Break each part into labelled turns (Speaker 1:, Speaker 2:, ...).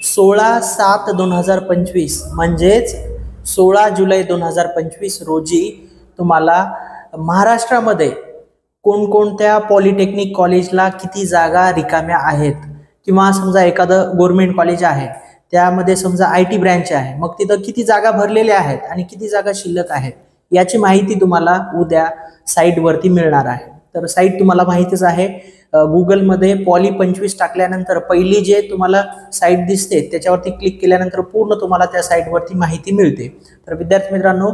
Speaker 1: 16/7/2025 म्हणजेच 16 जुलै 2025 रोजी तुम्हाला महाराष्ट्रामध्ये कोणकोणत्या पॉलिटेक्निक कॉलेजला किती जागा रिकाम्या आहेत, किंवा समजा एखादं गव्हर्नमेंट कॉलेज आहे त्यामध्ये समजा IT ब्रँच आहे, मग तिथं किती जागा भरलेल्या आहेत आणि किती जागा शिल्लक आहेत याची माहिती तुम्हाला उद्या साईटवरती मिळणार आहे. तर साईट तुम्हाला माहितीच आहे, गुगलमध्ये पॉली25 टाकल्यानंतर पहिली जे तुम्हाला साईट दिसते त्याच्यावरती क्लिक केल्यानंतर पूर्ण तुम्हाला त्या साईटवरती माहिती मिळते. तर विद्यार्थी मित्रांनो,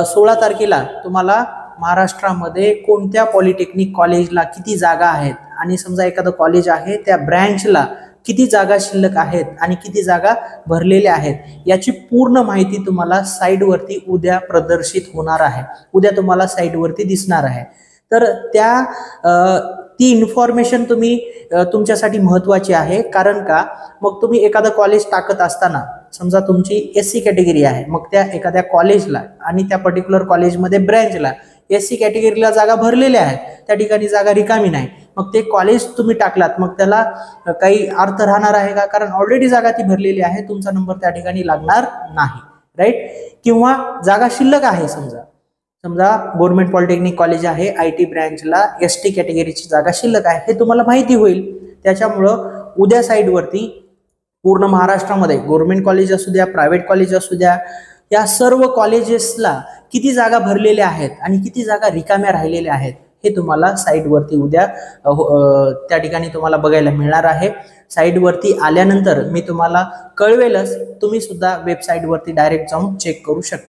Speaker 1: 16 तारखेला तुम्हाला महाराष्ट्रामध्ये कोणत्या पॉलिटेक्निक कॉलेजला किती जागा आहेत आणि समजा एखादं कॉलेज आहे त्या ब्रँचला किती जागा शिल्लक आहेत आणि किती जागा भरलेल्या आहेत याची पूर्ण माहिती तुम्हाला साईटवरती उद्या प्रदर्शित होणार आहे, उद्या तुम्हाला साईटवरती दिसणार आहे. तर ती इन्फॉर्मेशन तुमच्यासाठी महत्त्वाची आहे. कारण का, मग तुम्ही एखादं कॉलेज टाकत असताना समजा तुमची SC कॅटेगरी आहे, मग त्या एखाद्या कॉलेजला आणि त्या पर्टिक्युलर कॉलेजमध्ये ब्रँचला SC कॅटेगरीला जागा भरलेल्या आहेत, त्या ठिकाणी जागा रिकामी नाही, मग ते कॉलेज तुम्ही टाकलात मग त्याला काही अर्थ राहणार आहे का? कारण ऑलरेडी जागा ती भरलेली आहे, तुमचा नंबर त्या ठिकाणी लागणार नाही, राईट. किंवा जागा शिल्लक आहे, समजा गव्हर्नमेंट पॉलिटेक्निक कॉलेज आहे, IT ब्रँचला ST कॅटेगरीची जागा शिल्लक आहे, हे तुम्हाला माहिती होईल. त्याच्यामुळं उद्या साईटवरती पूर्ण महाराष्ट्रामध्ये गव्हर्नमेंट कॉलेज असू द्या, प्रायव्हेट कॉलेज असू द्या, या सर्व कॉलेजेसला किती जागा भरलेल्या आहेत आणि किती जागा रिकाम्या राहिलेल्या आहेत हे तुम्हाला साईटवरती उद्या त्या ठिकाणी तुम्हाला बघायला मिळणार आहे. साईटवरती आल्यानंतर मी तुम्हाला कळवेलच, तुम्ही सुद्धा वेबसाईटवरती डायरेक्ट जाऊन चेक करू शकता.